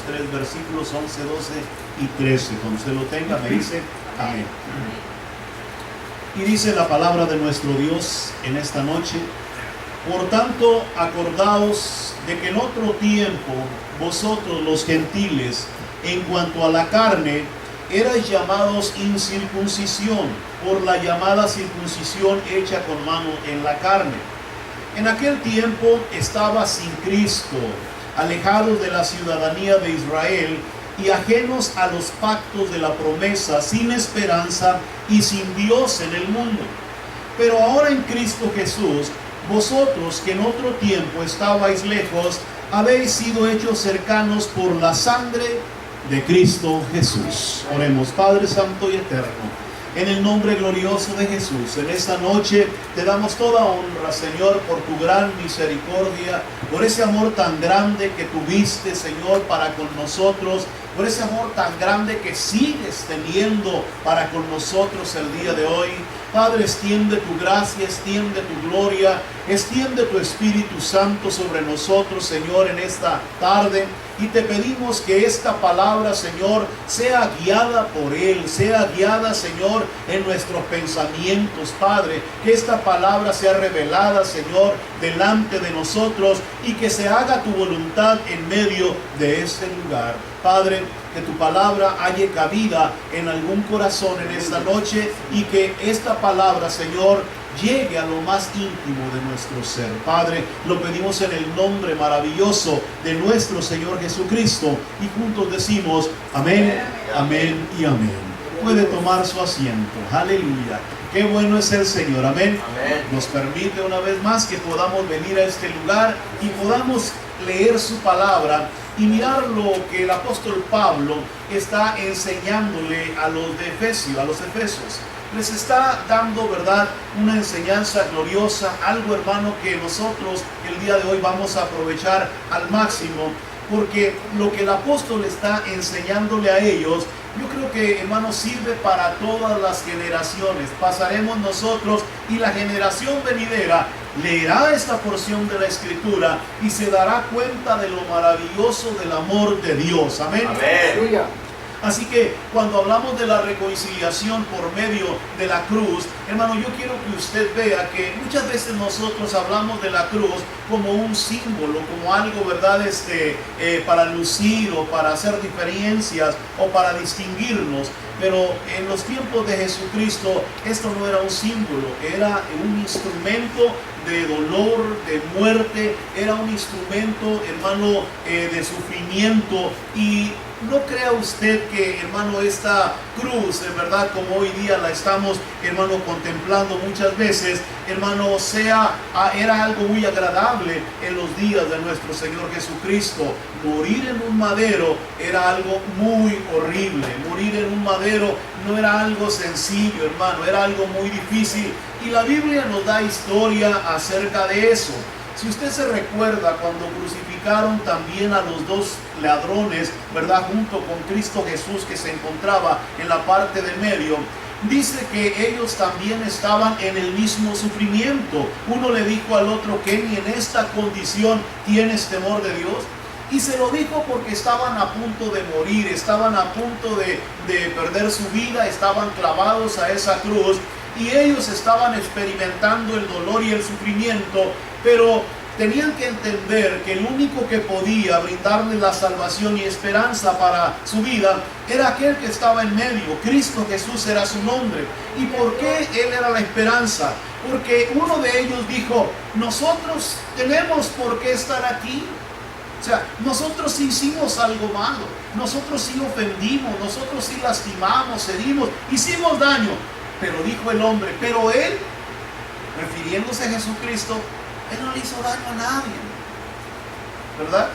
3, versículos 11, 12 y 13. Cuando usted lo tenga, me dice amén. Y dice la palabra de nuestro Dios en esta noche: por tanto, acordaos de que en otro tiempo vosotros los gentiles, en cuanto a la carne, erais llamados incircuncisión por la llamada circuncisión hecha con mano en la carne. En aquel tiempo estaba sin Cristo, alejados de la ciudadanía de Israel y ajenos a los pactos de la promesa, sin esperanza y sin Dios en el mundo. Pero ahora en Cristo Jesús, vosotros que en otro tiempo estabais lejos, habéis sido hechos cercanos por la sangre de Cristo Jesús. Oremos. Padre santo y eterno, en el nombre glorioso de Jesús, en esta noche te damos toda honra, Señor, por tu gran misericordia, por ese amor tan grande que tuviste, Señor, para con nosotros, por ese amor tan grande que sigues teniendo para con nosotros el día de hoy. Padre, extiende tu gracia, extiende tu gloria, extiende tu Espíritu Santo sobre nosotros, Señor, en esta tarde. Y te pedimos que esta palabra, Señor, sea guiada por Él, sea guiada, Señor, en nuestros pensamientos, Padre. Que esta palabra sea revelada, Señor, delante de nosotros y que se haga tu voluntad en medio de este lugar. Padre, que tu palabra halle cabida en algún corazón en esta noche y que esta palabra, Señor, llegue a lo más íntimo de nuestro ser. Padre, lo pedimos en el nombre maravilloso de nuestro Señor Jesucristo y juntos decimos amén, amén y amén. Puede tomar su asiento. Aleluya. Qué bueno es el Señor. Amén. Amén. Nos permite una vez más que podamos venir a este lugar y podamos leer su palabra y mirar lo que el apóstol Pablo está enseñándole a los de Efesios, a los efesios. Les está dando, ¿verdad?, una enseñanza gloriosa, algo, hermano, que nosotros el día de hoy vamos a aprovechar al máximo, porque lo que el apóstol está enseñándole a ellos, yo creo que, hermano, sirve para todas las generaciones. Pasaremos nosotros y la generación venidera leerá esta porción de la Escritura y se dará cuenta de lo maravilloso del amor de Dios. Amén. Amén. Así que cuando hablamos de la reconciliación por medio de la cruz, hermano, yo quiero que usted vea que muchas veces nosotros hablamos de la cruz como un símbolo, como algo, ¿verdad?, para lucir o para hacer diferencias o para distinguirnos. Pero en los tiempos de Jesucristo esto no era un símbolo, era un instrumento de dolor, de muerte, era un instrumento, hermano, de sufrimiento. Y no crea usted que, hermano, esta cruz, en verdad, como hoy día la estamos, hermano, contemplando muchas veces, hermano, era algo muy agradable en los días de nuestro Señor Jesucristo. Morir en un madero era algo muy horrible. Morir en un madero no era algo sencillo, hermano, era algo muy difícil. Y la Biblia nos da historia acerca de eso. Si usted se recuerda cuando crucificaron también a los dos ladrones, ¿verdad?, junto con Cristo Jesús, que se encontraba en la parte del medio, dice que ellos también estaban en el mismo sufrimiento. Uno le dijo al otro que ni en esta condición tienes temor de Dios. Y se lo dijo porque estaban a punto de morir, estaban a punto de perder su vida, estaban clavados a esa cruz y ellos estaban experimentando el dolor y el sufrimiento, pero tenían que entender que el único que podía brindarles la salvación y esperanza para su vida era aquel que estaba en medio. Cristo Jesús era su nombre. ¿Y por qué Él era la esperanza? Porque uno de ellos dijo: nosotros tenemos por qué estar aquí. O sea, nosotros sí hicimos algo malo, nosotros sí ofendimos, nosotros sí lastimamos, herimos, hicimos daño. Pero dijo el hombre, pero Él, refiriéndose a Jesucristo, Él no le hizo daño a nadie, ¿verdad?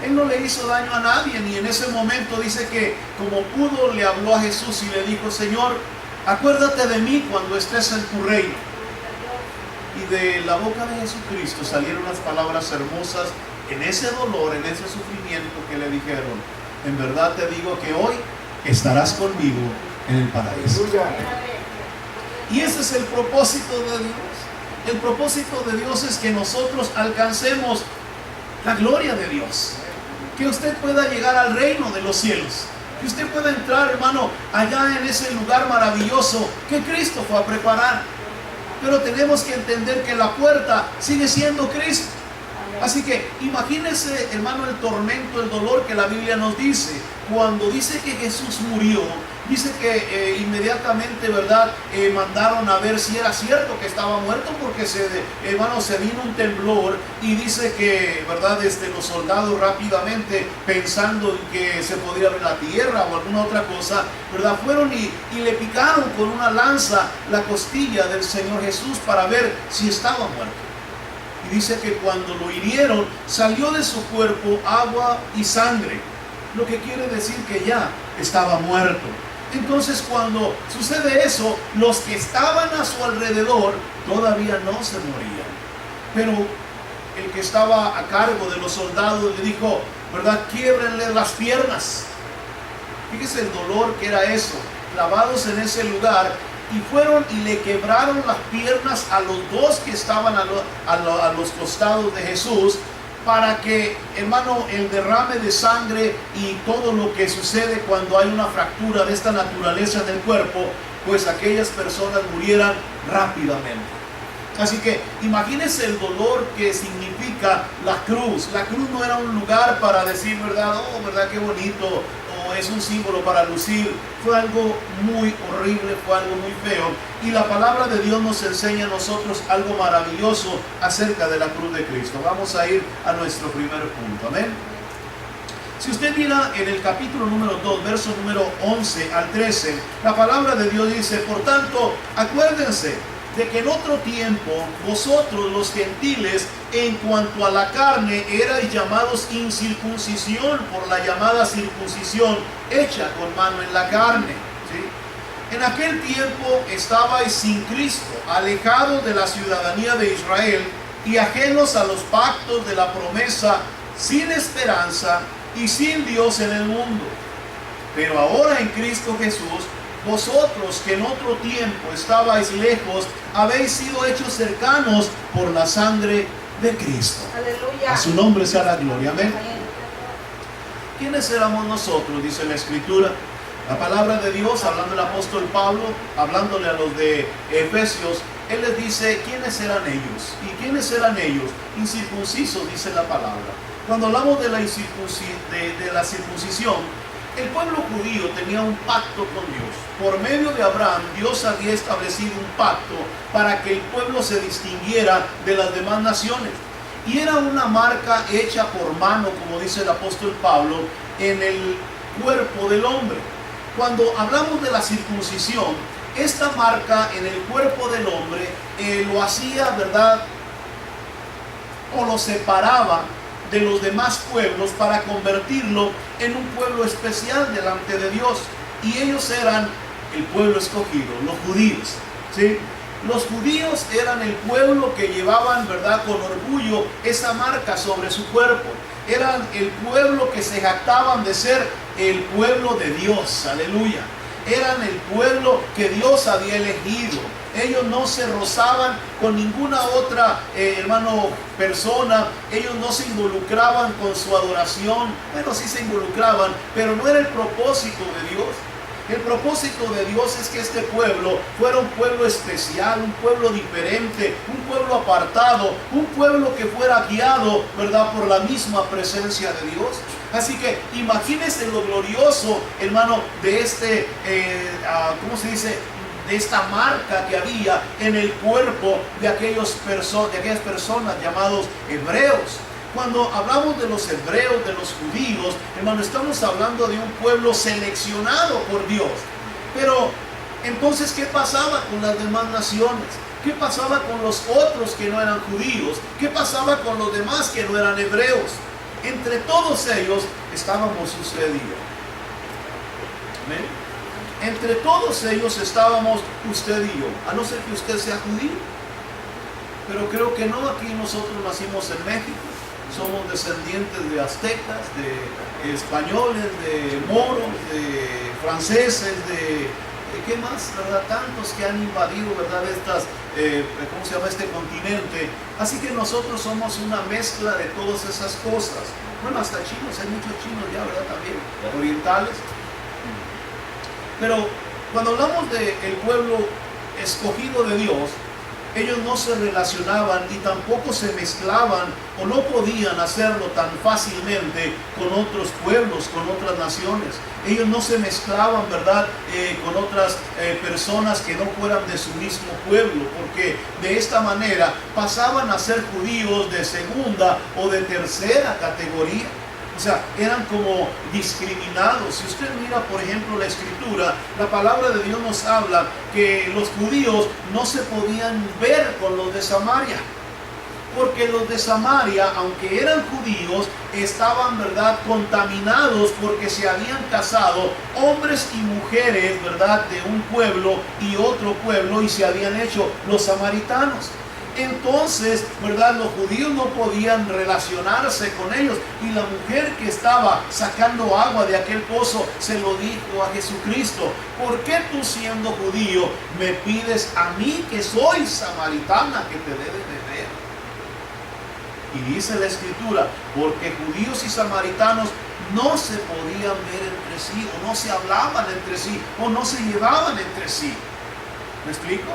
Él no le hizo daño a nadie, ni en ese momento dice que como pudo le habló a Jesús y le dijo: Señor, acuérdate de mí cuando estés en tu reino. Y de la boca de Jesucristo salieron las palabras hermosas en ese dolor, en ese sufrimiento, que le dijeron: en verdad te digo que hoy estarás conmigo en el paraíso. Y ese es el propósito de Dios. El propósito de Dios es que nosotros alcancemos la gloria de Dios. que usted pueda llegar al reino de los cielos, que usted pueda entrar, hermano, allá en ese lugar maravilloso que Cristo fue a preparar. Pero tenemos que entender que la puerta sigue siendo Cristo. Así que imagínese, hermano, el tormento, el dolor que la Biblia nos dice. Cuando dice que Jesús murió, dice que inmediatamente, ¿verdad? Mandaron a ver si era cierto que estaba muerto, porque hermano, se vino un temblor, y dice que, ¿verdad? Los soldados rápidamente, pensando en que se podía ver la tierra o alguna otra cosa, ¿verdad? Fueron y le picaron con una lanza la costilla del Señor Jesús para ver si estaba muerto. Y dice que cuando lo hirieron, salió de su cuerpo agua y sangre, lo que quiere decir que ya estaba muerto. Entonces, cuando sucede eso, los que estaban a su alrededor todavía no se morían. Pero el que estaba a cargo de los soldados le dijo, ¿verdad? Quiébrenle las piernas. Fíjese el dolor que era eso, clavados en ese lugar. Y fueron y le quebraron las piernas a los dos que estaban a los costados de Jesús, para que, hermano, el derrame de sangre y todo lo que sucede cuando hay una fractura de esta naturaleza en el cuerpo, pues aquellas personas murieran rápidamente. Así que imagínense el dolor que significa la cruz. La cruz no era un lugar para decir, ¿verdad? Oh, ¿verdad? Qué bonito. Es un símbolo para lucir. Fue algo muy horrible, fue algo muy feo. Y la palabra de Dios nos enseña a nosotros algo maravilloso acerca de la cruz de Cristo. Vamos a ir a nuestro primer punto, amén. Si usted mira en el capítulo número 2, verso número 11 al 13, la palabra de Dios dice, por tanto, acuérdense de que en otro tiempo vosotros los gentiles, en cuanto a la carne, erais llamados incircuncisión por la llamada circuncisión hecha con mano en la carne, ¿sí? En aquel tiempo estabais sin Cristo, alejados de la ciudadanía de Israel y ajenos a los pactos de la promesa, sin esperanza y sin Dios en el mundo. Pero ahora en Cristo Jesús, vosotros que en otro tiempo estabais lejos, habéis sido hechos cercanos por la sangre de Cristo. Aleluya. A su nombre sea la gloria. Amén. ¿Quiénes éramos nosotros? Dice la Escritura. La palabra de Dios, hablando el apóstol Pablo, hablándole a los de Efesios, él les dice quiénes eran ellos. ¿Y quiénes eran ellos? Incircuncisos, dice la palabra. Cuando hablamos de la circuncisión, el pueblo judío tenía un pacto con Dios. Por medio de Abraham, Dios había establecido un pacto para que el pueblo se distinguiera de las demás naciones. Y era una marca hecha por mano, como dice el apóstol Pablo, en el cuerpo del hombre. Cuando hablamos de la circuncisión, esta marca en el cuerpo del hombre lo hacía, ¿verdad? O lo separaba de los demás pueblos para convertirlo en un pueblo especial delante de Dios. Y ellos eran el pueblo escogido, los judíos, ¿sí? Los judíos eran el pueblo que llevaban, ¿verdad?, con orgullo esa marca sobre su cuerpo. Eran el pueblo que se jactaban de ser el pueblo de Dios, aleluya. Eran el pueblo que Dios había elegido. Ellos no se rozaban con ninguna otra, persona. Ellos no se involucraban con su adoración. Bueno, sí se involucraban, pero no era el propósito de Dios. El propósito de Dios es que este pueblo fuera un pueblo especial, un pueblo diferente, un pueblo apartado, un pueblo que fuera guiado, ¿verdad?, por la misma presencia de Dios. Así que imagínense lo glorioso, hermano, de de esta marca que había en el cuerpo de aquellas personas llamados hebreos. Cuando hablamos de los hebreos, de los judíos, hermano, estamos hablando de un pueblo seleccionado por Dios. Pero entonces, ¿qué pasaba con las demás naciones? ¿Qué pasaba con los otros que no eran judíos? ¿Qué pasaba con los demás que no eran hebreos? Entre todos ellos estábamos usted y yo. ¿Amén? Entre todos ellos estábamos usted y yo, a no ser que usted sea judío. Pero creo que no, aquí nosotros nacimos en México, somos descendientes de aztecas, de españoles, de moros, de franceses, de ¿qué más? ¿Verdad? Tantos que han invadido, ¿verdad?, estas ¿cómo se llama este continente? Así que nosotros somos una mezcla de todas esas cosas. Bueno, hasta chinos, hay muchos chinos ya, ¿verdad? También, orientales. Pero cuando hablamos del pueblo escogido de Dios, ellos no se relacionaban y tampoco se mezclaban o no podían hacerlo tan fácilmente con otros pueblos, con otras naciones. Ellos no se mezclaban, ¿verdad?, con otras personas que no fueran de su mismo pueblo, porque de esta manera pasaban a ser judíos de segunda o de tercera categoría. O sea, eran como discriminados. Si usted mira, por ejemplo, la Escritura, la palabra de Dios nos habla que los judíos no se podían ver con los de Samaria. Porque los de Samaria, aunque eran judíos, estaban, ¿verdad?, contaminados porque se habían casado hombres y mujeres, ¿verdad?, de un pueblo y otro pueblo, y se habían hecho los samaritanos. Entonces, ¿verdad?, los judíos no podían relacionarse con ellos, y la mujer que estaba sacando agua de aquel pozo se lo dijo a Jesucristo: ¿por qué tú, siendo judío, me pides a mí, que soy samaritana, que te dé de beber? Y dice la Escritura, porque judíos y samaritanos no se podían ver entre sí, o no se hablaban entre sí, o no se llevaban entre sí. ¿Me explico?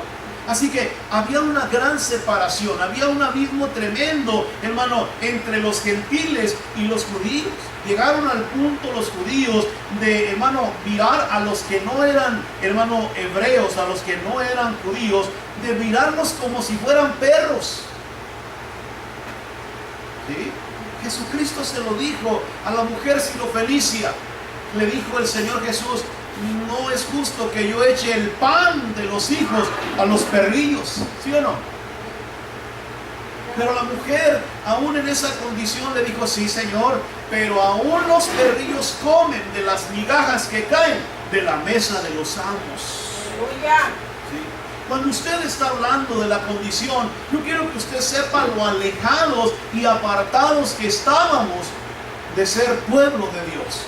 Así que había una gran separación, había un abismo tremendo, hermano, entre los gentiles y los judíos. Llegaron al punto los judíos de, hermano, mirar a los que no eran, hermano, hebreos, a los que no eran judíos, de mirarlos como si fueran perros. ¿Sí? Jesucristo se lo dijo a la mujer sirofenicia. Le dijo el Señor Jesús: no es justo que yo eche el pan de los hijos a los perrillos, ¿sí o no? Pero la mujer, aún en esa condición, le dijo: sí, Señor, pero aún los perrillos comen de las migajas que caen de la mesa de los amos. ¿Sí? Cuando usted está hablando de la condición, yo quiero que usted sepa lo alejados y apartados que estábamos de ser pueblo de Dios.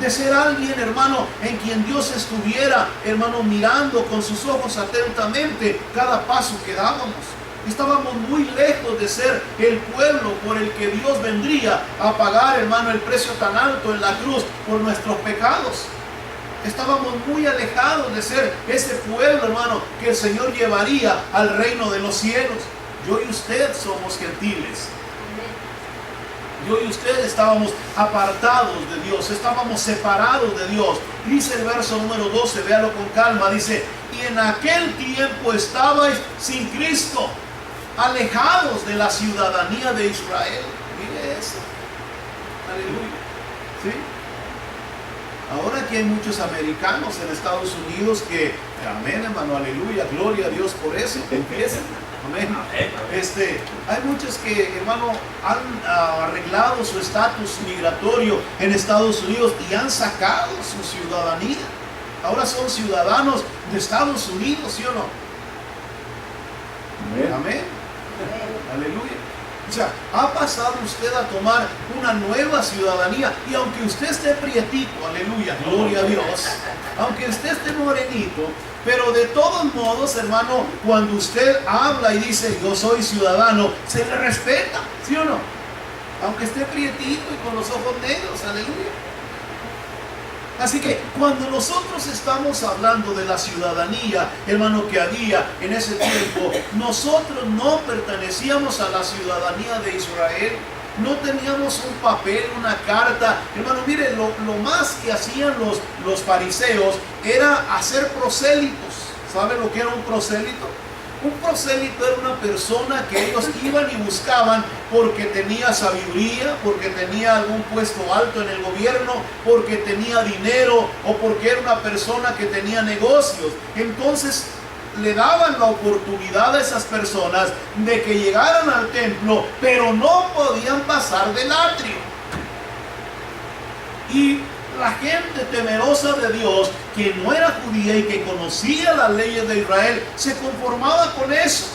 De ser alguien, hermano, en quien Dios estuviera, hermano, mirando con sus ojos atentamente cada paso que dábamos. Estábamos muy lejos de ser el pueblo por el que Dios vendría a pagar, hermano, el precio tan alto en la cruz por nuestros pecados. Estábamos muy alejados de ser ese pueblo, hermano, que el Señor llevaría al reino de los cielos. Yo y usted somos gentiles. Yo y usted estábamos apartados de Dios, estábamos separados de Dios. Dice el verso número 12, véalo con calma, dice: y en aquel tiempo estabais sin Cristo, alejados de la ciudadanía de Israel. Mire eso. Aleluya. ¿Sí? Ahora aquí hay muchos americanos en Estados Unidos que, amén, hermano, aleluya, gloria a Dios por eso, empiecen. Amén. Hay muchos que, hermano, han arreglado su estatus migratorio en Estados Unidos y han sacado su ciudadanía. Ahora son ciudadanos de Estados Unidos, ¿sí o no? Amén. Amén. Aleluya. O sea, ha pasado usted a tomar una nueva ciudadanía, y aunque usted esté prietito, aleluya, gloria a Dios, aunque usted esté morenito, pero de todos modos, hermano, cuando usted habla y dice: yo soy ciudadano, se le respeta, ¿sí o no? Aunque esté prietito y con los ojos negros, aleluya. Así que cuando nosotros estamos hablando de la ciudadanía, hermano, que había en ese tiempo, nosotros no pertenecíamos a la ciudadanía de Israel. No teníamos un papel, una carta. Hermano, mire, lo más que hacían los fariseos era hacer prosélitos. ¿Sabe lo que era un prosélito? Un prosélito era una persona que ellos iban y buscaban porque tenía sabiduría, porque tenía algún puesto alto en el gobierno, porque tenía dinero, o porque era una persona que tenía negocios. Entonces le daban la oportunidad a esas personas de que llegaran al templo, pero no podían pasar del atrio. Y la gente temerosa de Dios, que no era judía y que conocía las leyes de Israel, se conformaba con eso.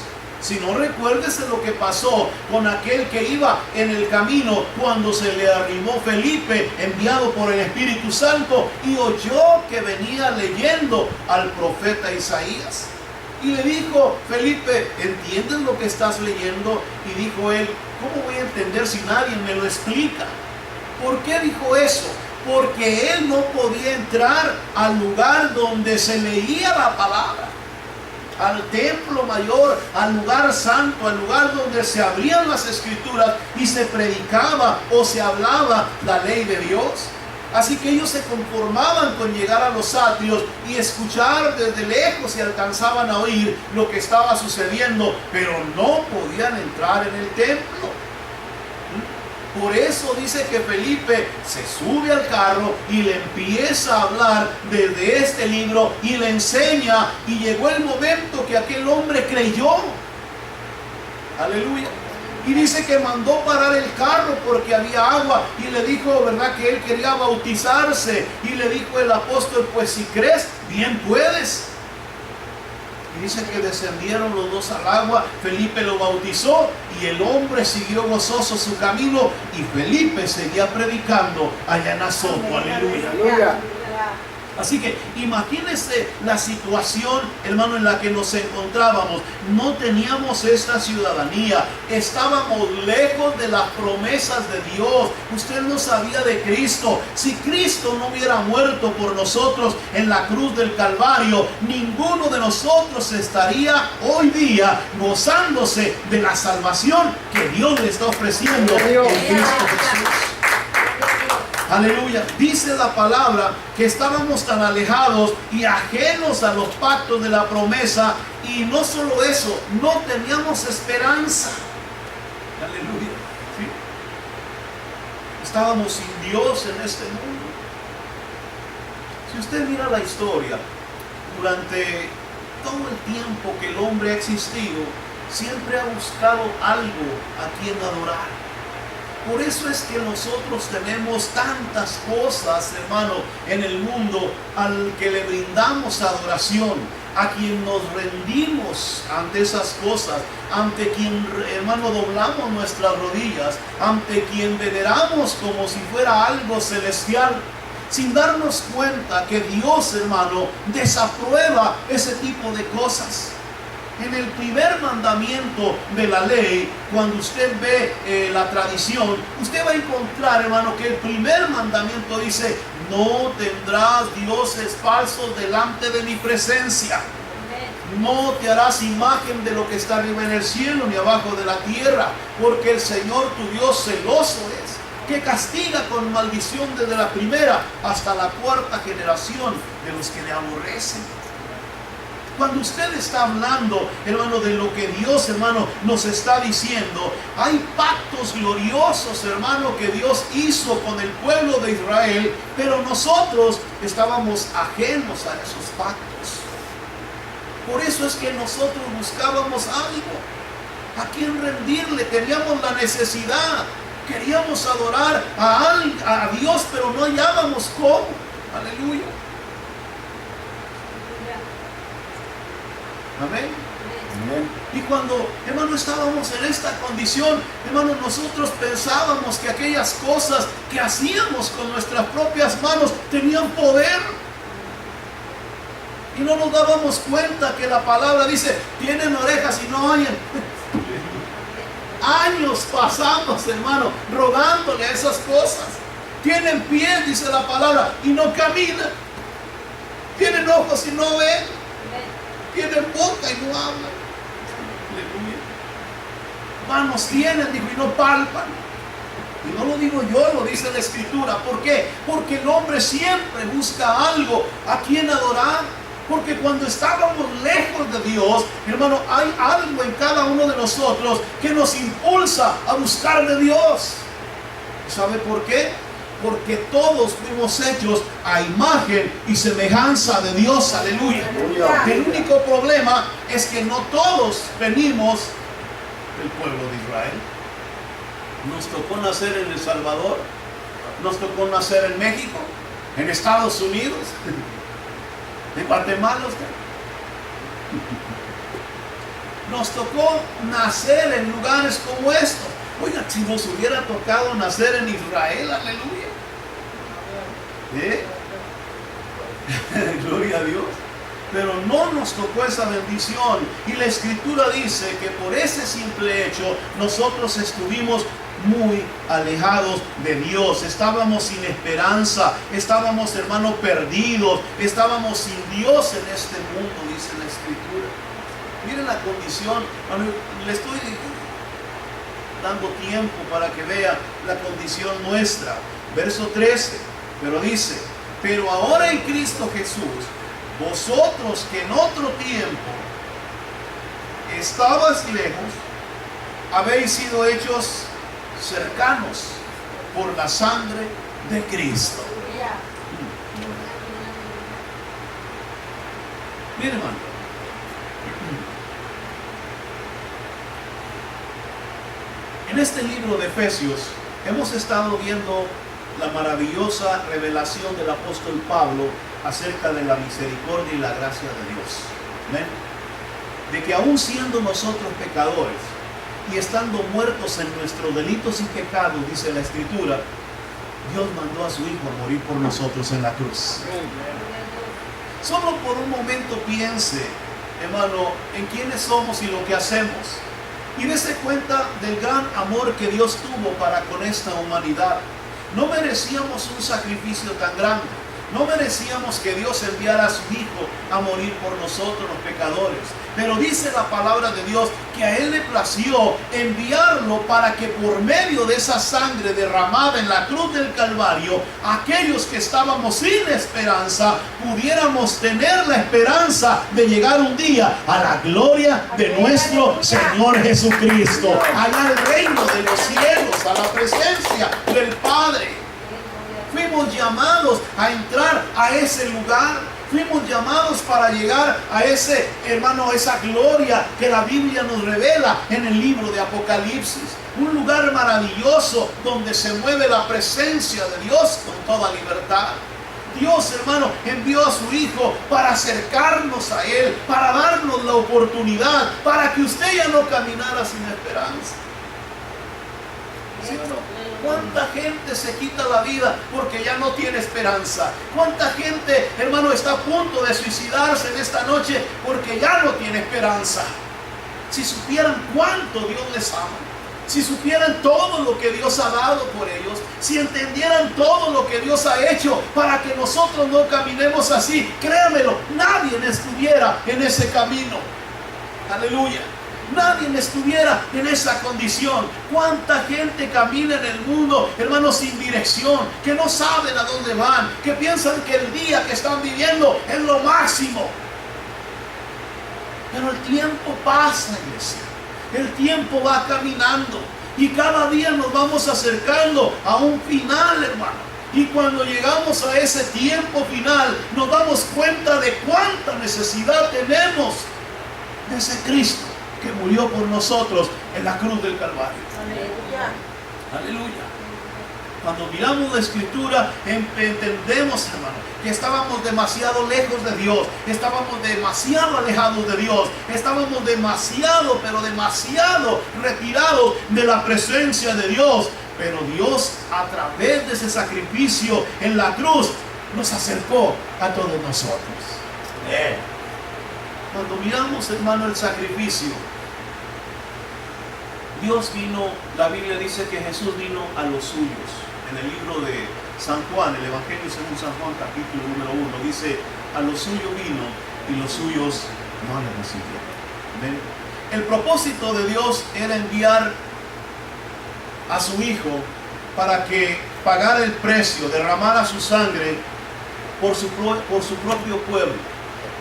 Si no, recuérdese lo que pasó con aquel que iba en el camino cuando se le arrimó Felipe, enviado por el Espíritu Santo, y oyó que venía leyendo al profeta Isaías. Y le dijo: Felipe, ¿entiendes lo que estás leyendo? Y dijo él: ¿cómo voy a entender si nadie me lo explica? ¿Por qué dijo eso? Porque él no podía entrar al lugar donde se leía la palabra, al templo mayor, al lugar santo, al lugar donde se abrían las escrituras y se predicaba o se hablaba la ley de Dios. Así que ellos se conformaban con llegar a los atrios y escuchar desde lejos y alcanzaban a oír lo que estaba sucediendo, pero no podían entrar en el templo. Por eso dice que Felipe se sube al carro y le empieza a hablar desde este libro y le enseña, y llegó el momento que aquel hombre creyó. Aleluya. Y dice que mandó parar el carro porque había agua y le dijo, ¿verdad?, que él quería bautizarse. Y le dijo el apóstol: pues si crees, bien puedes. Y dice que descendieron los dos al agua, Felipe lo bautizó y el hombre siguió gozoso su camino, y Felipe seguía predicando allá en Azoto. Aleluya. Aleluya. Así que imagínense la situación, hermano, en la que nos encontrábamos. No teníamos esta ciudadanía, estábamos lejos de las promesas de Dios. Usted no sabía de Cristo. Si Cristo no hubiera muerto por nosotros en la cruz del Calvario, ninguno de nosotros estaría hoy día gozándose de la salvación que Dios le está ofreciendo en Cristo Jesús. Aleluya. Dice la palabra que estábamos tan alejados y ajenos a los pactos de la promesa, y no solo eso, no teníamos esperanza. Aleluya. ¿Sí? Estábamos sin Dios en este mundo. Si usted mira la historia, durante todo el tiempo que el hombre ha existido, siempre ha buscado algo a quien adorar. Por eso es que nosotros tenemos tantas cosas, hermano, en el mundo al que le brindamos adoración, a quien nos rendimos ante esas cosas, ante quien, hermano, doblamos nuestras rodillas, ante quien veneramos como si fuera algo celestial, sin darnos cuenta que Dios, hermano, desaprueba ese tipo de cosas. En el primer mandamiento de la ley, cuando usted ve la tradición, usted va a encontrar, hermano, que el primer mandamiento dice: no tendrás dioses falsos delante de mi presencia. No te harás imagen de lo que está arriba en el cielo ni abajo de la tierra, porque el Señor tu Dios celoso es, que castiga con maldición desde la primera hasta la cuarta generación de los que le aborrecen. Cuando usted está hablando, hermano, de lo que Dios, hermano, nos está diciendo, hay pactos gloriosos, hermano, que Dios hizo con el pueblo de Israel, pero nosotros estábamos ajenos a esos pactos. Por eso es que nosotros buscábamos algo a quien rendirle, teníamos la necesidad, queríamos adorar a Dios, pero no hallábamos cómo. Aleluya. Amén. Amén. Y cuando, hermano, estábamos en esta condición, hermano, nosotros pensábamos que aquellas cosas que hacíamos con nuestras propias manos tenían poder. Y no nos dábamos cuenta que la palabra dice: tienen orejas y no oyen. Años pasamos, hermano, rogándole esas cosas. Tienen pies, dice la palabra, y no caminan. Tienen ojos y no ven. Tienen boca y no hablan. Aleluya. Manos tienen, dijo, y no palpan. Y no lo digo yo, lo dice la Escritura. ¿Por qué? Porque el hombre siempre busca algo a quien adorar. Porque cuando estábamos lejos de Dios, hermano, hay algo en cada uno de nosotros que nos impulsa a buscar de Dios. ¿Sabe por qué? Porque todos fuimos hechos a imagen y semejanza de Dios. Aleluya. El único problema es que no todos venimos del pueblo de Israel. Nos tocó nacer en El Salvador, nos tocó nacer en México, en Estados Unidos, en Guatemala. Nos tocó nacer en lugares como estos. Oiga, si nos hubiera tocado nacer en Israel, aleluya. Gloria a Dios. pero no nos tocó esa bendición. Y la Escritura dice que por ese simple hecho nosotros estuvimos muy alejados de Dios, estábamos sin esperanza, estábamos, hermano, perdidos, estábamos sin Dios en este mundo, dice la Escritura. Miren la condición, le estoy dando tiempo para que vea la condición nuestra. Verso 13, pero dice: pero ahora en Cristo Jesús, vosotros que en otro tiempo estabais lejos, habéis sido hechos cercanos por la sangre de Cristo. Miren, hermano, en este libro de Efesios hemos estado viendo la maravillosa revelación del apóstol Pablo acerca de la misericordia y la gracia de Dios. ¿Ven? De que aún siendo nosotros pecadores y estando muertos en nuestros delitos y pecados, dice la Escritura, Dios mandó a su Hijo a morir por nosotros en la cruz. Solo por un momento piense, hermano, en quiénes somos y lo que hacemos, y dése cuenta del gran amor que Dios tuvo para con esta humanidad. No merecíamos un sacrificio tan grande. No merecíamos que Dios enviara a su Hijo a morir por nosotros los pecadores. Pero dice la palabra de Dios que a Él le plació enviarlo para que por medio de esa sangre derramada en la cruz del Calvario, aquellos que estábamos sin esperanza, pudiéramos tener la esperanza de llegar un día a la gloria de nuestro Señor Jesucristo, allá al reino de los cielos, a la presencia del Padre. Fuimos llamados a entrar a ese lugar. Fuimos llamados para llegar a ese, hermano, esa gloria que la Biblia nos revela en el libro de Apocalipsis. Un lugar maravilloso donde se mueve la presencia de Dios con toda libertad. Dios, hermano, envió a su Hijo para acercarnos a Él, para darnos la oportunidad, para que usted ya no caminara sin esperanza. ¿Sí o no? ¿Cuánta gente se quita la vida porque ya no tiene esperanza? ¿Cuánta gente, hermano, está a punto de suicidarse en esta noche porque ya no tiene esperanza? Si supieran cuánto Dios les ama, si supieran todo lo que Dios ha dado por ellos, si entendieran todo lo que Dios ha hecho para que nosotros no caminemos así, créanmelo, nadie estuviera en ese camino. Aleluya. Nadie estuviera en esa condición. Cuánta gente camina en el mundo, hermanos, sin dirección, que no saben a dónde van, que piensan que el día que están viviendo es lo máximo. Pero el tiempo pasa, iglesia. El tiempo va caminando y cada día nos vamos acercando a un final, hermano. Y cuando llegamos a ese tiempo final, nos damos cuenta de cuánta necesidad tenemos de ese Cristo que murió por nosotros en la cruz del Calvario. Aleluya. Aleluya. Cuando miramos la Escritura, entendemos, hermano, que estábamos demasiado lejos de Dios, estábamos demasiado alejados de Dios, estábamos demasiado, pero demasiado retirados de la presencia de Dios. Pero Dios, a través de ese sacrificio en la cruz, nos acercó a todos nosotros. Cuando miramos, hermano, el sacrificio, Dios vino, la Biblia dice que Jesús vino a los suyos. En el libro de San Juan, el Evangelio según San Juan, capítulo número 1, dice: a los suyos vino y los suyos no le recibieron. ¿Ven? El propósito de Dios era enviar a su Hijo para que pagara el precio, derramara su sangre por su propio pueblo,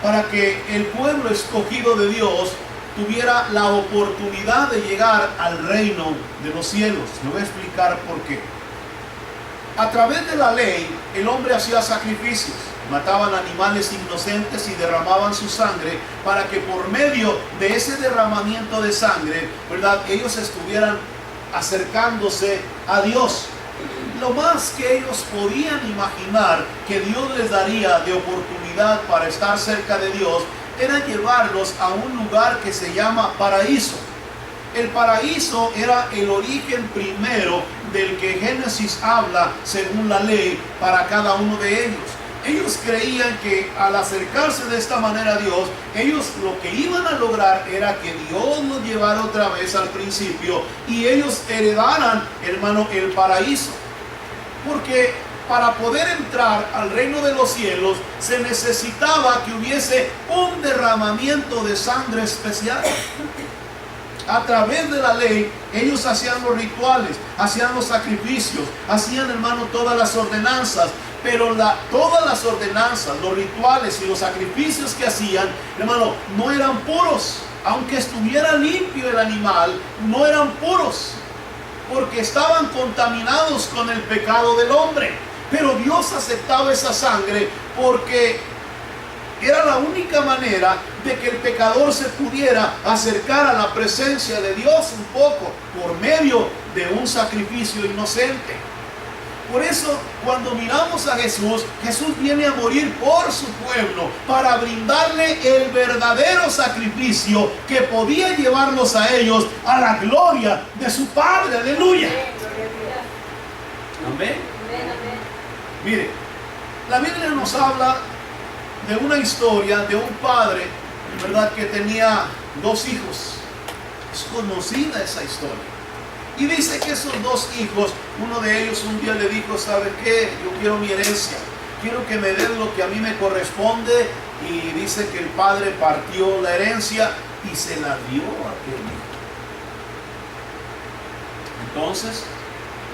para que el pueblo escogido de Dios tuviera la oportunidad de llegar al reino de los cielos. Le voy a explicar por qué. A través de la ley, el hombre hacía sacrificios, mataban animales inocentes y derramaban su sangre para que por medio de ese derramamiento de sangre, ¿verdad?, ellos estuvieran acercándose a Dios. Lo más que ellos podían imaginar que Dios les daría de oportunidad para estar cerca de Dios era llevarlos a un lugar que se llama paraíso. El paraíso era el origen primero del que Génesis habla según la ley para cada uno de ellos. Ellos creían que al acercarse de esta manera a Dios, ellos lo que iban a lograr era que Dios los llevara otra vez al principio y ellos heredaran, hermano, el paraíso. Porque para poder entrar al reino de los cielos se necesitaba que hubiese un derramamiento de sangre especial. A través de la ley, ellos hacían los rituales, hacían los sacrificios, hacían, hermano, todas las ordenanzas. Pero todas las ordenanzas, los rituales y los sacrificios que hacían, hermano, no eran puros. Aunque estuviera limpio el animal, no eran puros, porque estaban contaminados con el pecado del hombre. Pero Dios aceptaba esa sangre porque era la única manera de que el pecador se pudiera acercar a la presencia de Dios un poco, por medio de un sacrificio inocente. Por eso, cuando miramos a Jesús, Jesús viene a morir por su pueblo para brindarle el verdadero sacrificio que podía llevarlos a ellos a la gloria de su Padre. Aleluya. Amén. Mire, la Biblia nos habla de una historia de un padre, ¿verdad?, que tenía 2 hijos. Es conocida esa historia. Y dice que esos 2 hijos, uno de ellos un día le dijo: ¿sabe qué? Yo quiero mi herencia, quiero que me den lo que a mí me corresponde. Y dice que el padre partió la herencia y se la dio a aquel hijo. Entonces,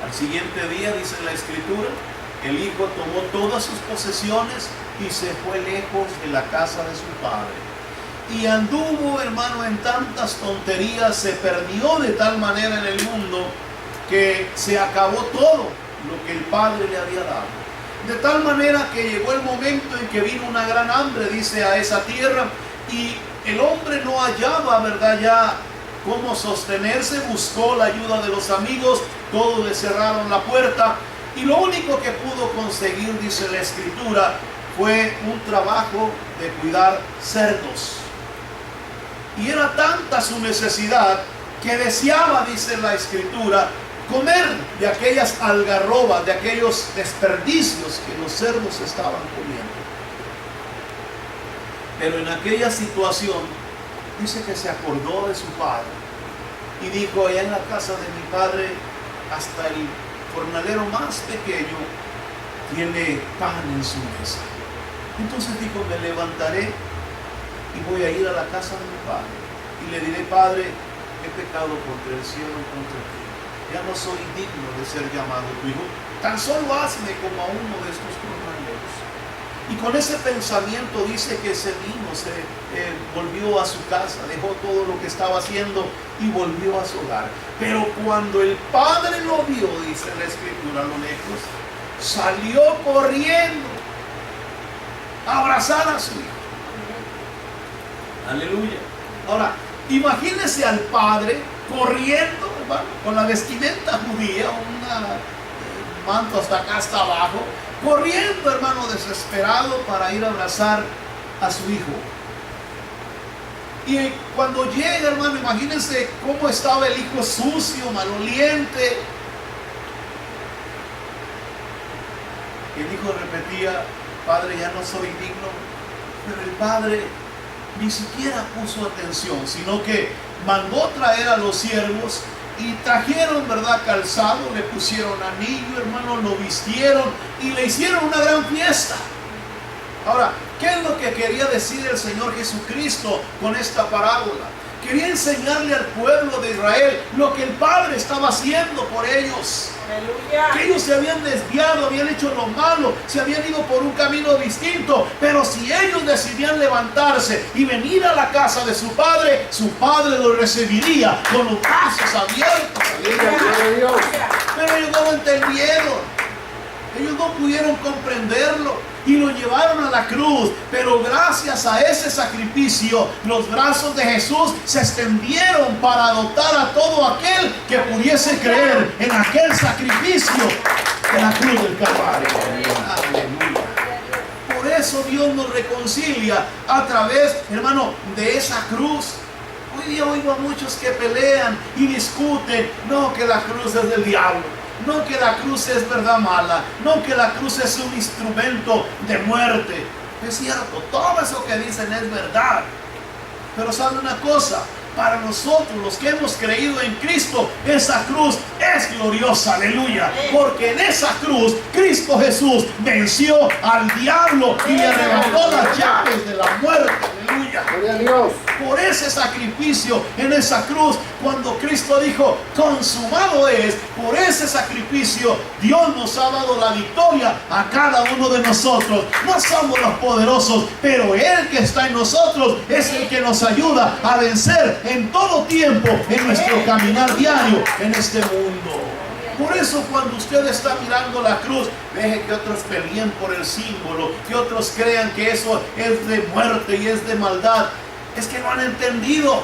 al siguiente día, dice la escritura, el hijo tomó todas sus posesiones y se fue lejos de la casa de su padre. Y anduvo, hermano, en tantas tonterías, se perdió de tal manera en el mundo que se acabó todo lo que el padre le había dado. De tal manera que llegó el momento en que vino una gran hambre, dice, a esa tierra, y el hombre no hallaba, ¿verdad?, ya cómo sostenerse. Buscó la ayuda de los amigos, todos le cerraron la puerta, y lo único que pudo conseguir, dice la escritura, fue un trabajo de cuidar cerdos. Y era tanta su necesidad que deseaba, dice la escritura, comer de aquellas algarrobas, de aquellos desperdicios que los cerdos estaban comiendo. Pero en aquella situación, dice que se acordó de su padre y dijo: allá en la casa de mi padre, hasta el jornalero más pequeño tiene pan en su mesa. Entonces dijo: me levantaré y voy a ir a la casa de mi padre y le diré: Padre, he pecado contra el cielo y contra ti, ya no soy digno de ser llamado tu hijo, tan solo hazme como a uno de estos jornaleros. Y con ese pensamiento dice que se vino, volvió a su casa, dejó todo lo que estaba haciendo y volvió a su hogar. Pero cuando el padre lo vio, dice la escritura, a lo lejos, salió corriendo a abrazar a su hijo. Aleluya. Ahora, imagínese al padre corriendo, hermano, con la vestimenta judía, un manto hasta acá, hasta abajo, corriendo, hermano, desesperado para ir a abrazar a su hijo. Y cuando llega, hermano, imagínense cómo estaba el hijo, sucio, maloliente. El hijo repetía: Padre, ya no soy digno. Pero el padre ni siquiera puso atención, sino que mandó traer a los siervos y trajeron, ¿verdad?, calzado, le pusieron anillo, hermano, lo vistieron y le hicieron una gran fiesta. Ahora, ¿qué es lo que quería decir el Señor Jesucristo con esta parábola? Quería enseñarle al pueblo de Israel lo que el Padre estaba haciendo por ellos. ¡Aleluya! Que ellos se habían desviado, habían hecho lo malo, se habían ido por un camino distinto. Pero si ellos decidían levantarse y venir a la casa de su Padre los recibiría con los brazos abiertos. ¡Aleluya! Pero ellos no lo entendieron. Ellos no pudieron comprenderlo y lo llevaron a la cruz. Pero gracias a ese sacrificio, los brazos de Jesús se extendieron para adoptar a todo aquel que pudiese creer en aquel sacrificio de la cruz del Calvario. Aleluya. Por eso Dios nos reconcilia a través, hermano, de esa cruz. Hoy día oigo a muchos que pelean y discuten: no, que la cruz es del diablo. No que la cruz es verdad mala, no que la cruz es un instrumento de muerte. Es cierto, todo eso que dicen es verdad. Pero sabe una cosa, para nosotros los que hemos creído en Cristo, esa cruz es gloriosa, aleluya. Porque en esa cruz Cristo Jesús venció al diablo y le arrebató las llaves de la muerte, aleluya. Gloria a Dios. Por ese sacrificio en esa cruz, cuando Cristo dijo consumado es, por ese sacrificio Dios nos ha dado la victoria a cada uno de nosotros. No somos los poderosos, pero Él que está en nosotros es el que nos ayuda a vencer en todo tiempo en nuestro caminar diario en este mundo. Por eso cuando usted está mirando la cruz, deje que otros peleen por el símbolo, que otros crean que eso es de muerte y es de maldad. Es que no han entendido.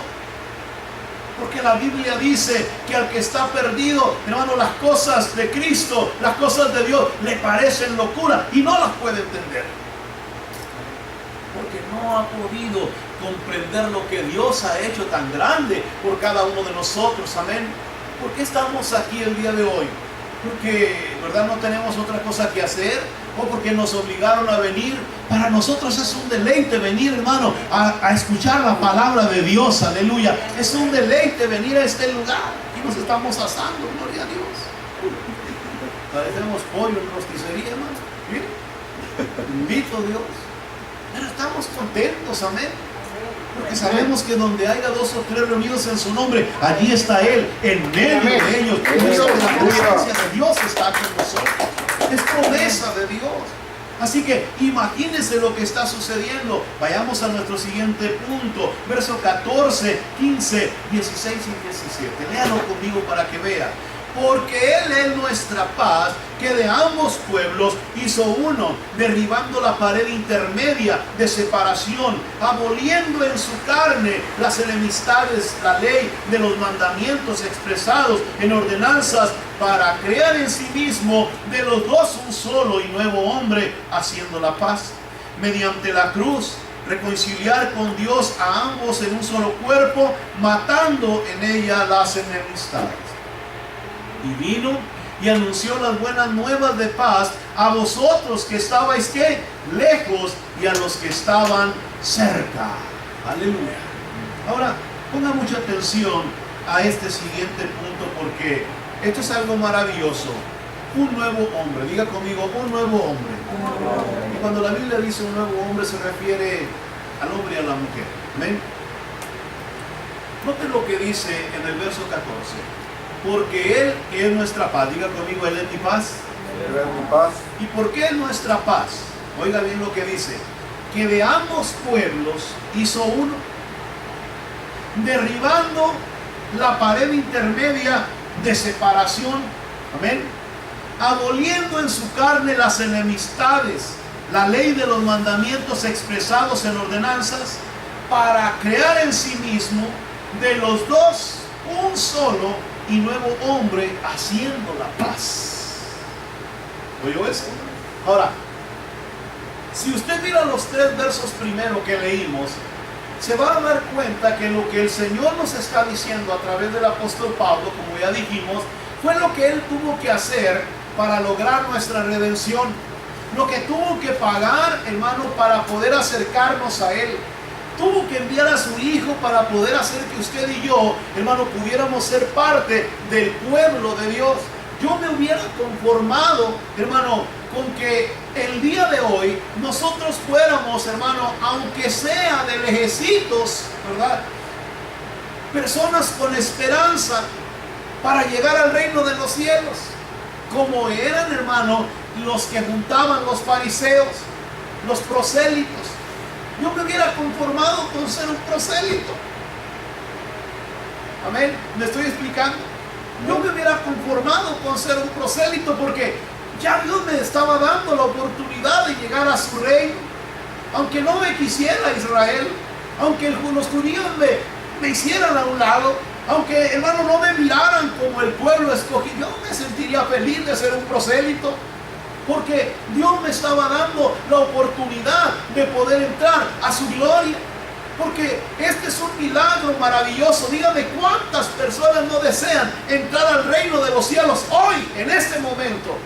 Porque la Biblia dice que al que está perdido, hermano, las cosas de Cristo, las cosas de Dios, le parecen locura y no las puede entender. Porque no ha podido comprender lo que Dios ha hecho tan grande por cada uno de nosotros. Amén. ¿Por qué estamos aquí el día de hoy? Porque, ¿verdad? No tenemos otra cosa que hacer, o porque nos obligaron a venir. Para nosotros es un deleite venir, hermano, a escuchar la palabra de Dios, aleluya. Es un deleite venir a este lugar. Aquí nos estamos asando, gloria a Dios. Parecemos pollo en rosticería, hermano. Miren, bendito Dios. Pero estamos contentos, amén. Porque sabemos que donde haya 2 o 3 reunidos en su nombre, allí está Él, en medio de ellos. La presencia de Dios está con nosotros. Es promesa de Dios. Así que imagínense lo que está sucediendo. Vayamos a nuestro siguiente punto. Verso 14, 15, 16 y 17. Léalo conmigo para que vea. Porque Él es nuestra paz, que de ambos pueblos hizo uno, derribando la pared intermedia de separación, aboliendo en su carne las enemistades, la ley de los mandamientos expresados en ordenanzas, para crear en sí mismo de los dos un solo y nuevo hombre, haciendo la paz mediante la cruz, reconciliar con Dios a ambos en un solo cuerpo, matando en ella las enemistades. Y vino y anunció las buenas nuevas de paz a vosotros que estabais ¿qué? Lejos, y a los que estaban cerca. Aleluya. Ahora, ponga mucha atención a este siguiente punto, porque esto es algo maravilloso. Un nuevo hombre, diga conmigo, un nuevo hombre. Y cuando la Biblia dice un nuevo hombre, se refiere al hombre y a la mujer. ¿Ven? Noten lo que dice en el verso 14. Porque Él es nuestra paz. Diga conmigo, Él es mi paz. Él es mi paz. ¿Y por qué es nuestra paz? Oiga bien lo que dice. Que de ambos pueblos hizo uno, derribando la pared intermedia de separación. Amén. Aboliendo en su carne las enemistades, la ley de los mandamientos expresados en ordenanzas, para crear en sí mismo de los dos un solo y nuevo hombre, haciendo la paz. ¿Oyó eso? Ahora, si usted mira los 3 versos primero que leímos, se va a dar cuenta que lo que el Señor nos está diciendo a través del apóstol Pablo, como ya dijimos, fue lo que Él tuvo que hacer para lograr nuestra redención. Lo que tuvo que pagar, hermano, para poder acercarnos a Él. Tuvo que enviar a su Hijo para poder hacer que usted y yo, hermano, pudiéramos ser parte del pueblo de Dios. Yo me hubiera conformado, hermano, con que el día de hoy nosotros fuéramos, hermano, aunque sea de lejecitos, ¿verdad? Personas con esperanza para llegar al reino de los cielos, como eran, hermano, los que juntaban los fariseos, los prosélitos. Yo me hubiera conformado con ser un prosélito. Amén. ¿Me estoy explicando? Yo me hubiera conformado con ser un prosélito, porque ya Dios me estaba dando la oportunidad de llegar a su reino. Aunque no me quisiera Israel, aunque los judíos me hicieran a un lado, aunque, hermano, no me miraran como el pueblo escogido, yo me sentiría feliz de ser un prosélito. Porque Dios me estaba dando la oportunidad de poder entrar a su gloria. Porque este es un milagro maravilloso. Dígame cuántas personas no desean entrar al reino de los cielos hoy, en este momento,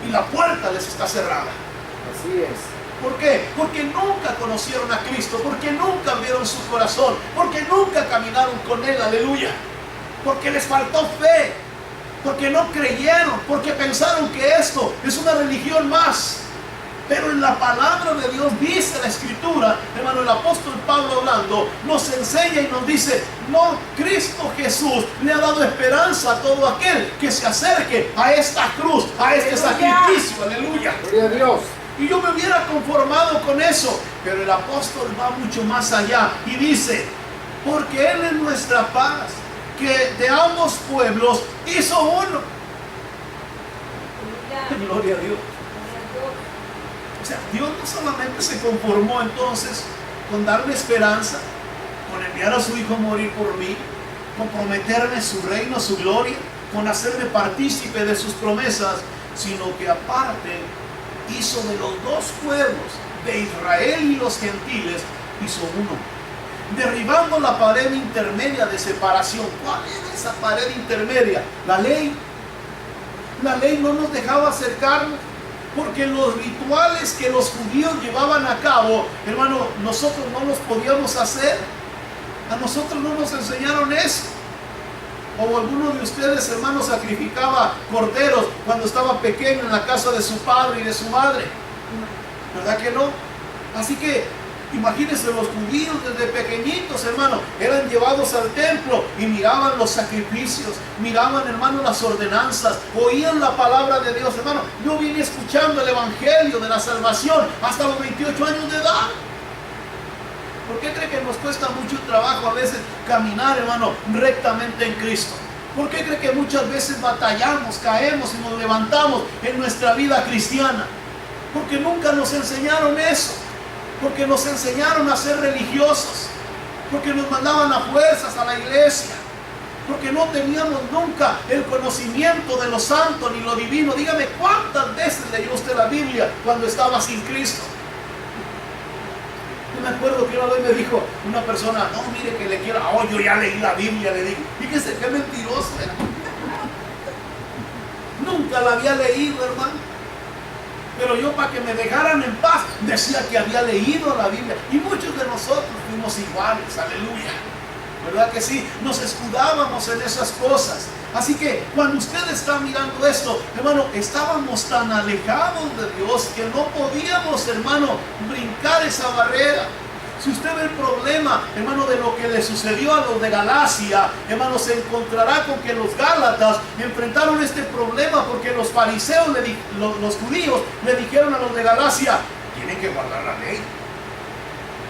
y la puerta les está cerrada. Así es. ¿Por qué? Porque nunca conocieron a Cristo, porque nunca abrieron su corazón, porque nunca caminaron con Él, aleluya. Porque les faltó fe, porque no creyeron, porque pensaron que esto es una religión más. Pero en la palabra de Dios dice la Escritura, hermano, el apóstol Pablo hablando, nos enseña y nos dice, no, Cristo Jesús le ha dado esperanza a todo aquel que se acerque a esta cruz, a este sacrificio, aleluya. Gloria a Dios. Y yo me hubiera conformado con eso, pero el apóstol va mucho más allá y dice, porque Él es nuestra paz, que de ambos pueblos hizo uno. Gloria a Dios. O sea, Dios no solamente se conformó entonces con darme esperanza, con enviar a su Hijo a morir por mí, con prometerme su reino, su gloria, con hacerme partícipe de sus promesas, sino que aparte hizo de los dos pueblos, de Israel y los gentiles, hizo uno, derribando la pared intermedia de separación. ¿Cuál era esa pared intermedia? La ley. La ley no nos dejaba acercarnos, porque los rituales que los judíos llevaban a cabo, hermano, nosotros no los podíamos hacer. A nosotros no nos enseñaron eso. O alguno de ustedes, hermanos, sacrificaba corderos cuando estaba pequeño en la casa de su padre y de su madre. ¿Verdad que no? Así que imagínense, los judíos desde pequeñitos, hermano, eran llevados al templo y miraban los sacrificios, miraban, hermano, las ordenanzas, oían la palabra de Dios, hermano. Yo vine escuchando el evangelio de la salvación hasta los 28 años de edad. ¿Por qué cree que nos cuesta mucho trabajo a veces caminar, hermano, rectamente en Cristo? ¿Por qué cree que muchas veces batallamos, caemos y nos levantamos en nuestra vida cristiana? Porque nunca nos enseñaron eso. Porque nos enseñaron a ser religiosos. Porque nos mandaban a fuerzas a la iglesia. Porque no teníamos nunca el conocimiento de lo santo ni lo divino. Dígame, ¿cuántas veces leyó usted la Biblia cuando estaba sin Cristo? Yo me acuerdo que una vez me dijo una persona, no, mire que le quiero, oh, yo ya leí la Biblia, le digo. Fíjese qué mentiroso era. Nunca la había leído, hermano. Pero yo, para que me dejaran en paz, decía que había leído la Biblia. Y muchos de nosotros fuimos iguales, aleluya. ¿Verdad que sí? Nos escudábamos en esas cosas. Así que cuando usted está mirando esto, hermano, estábamos tan alejados de Dios que no podíamos, hermano, brincar esa barrera. Si usted ve el problema, hermano, de lo que le sucedió a los de Galacia, hermano, se encontrará con que los gálatas enfrentaron este problema porque los fariseos, los judíos, le dijeron a los de Galacia, tienen que guardar la ley.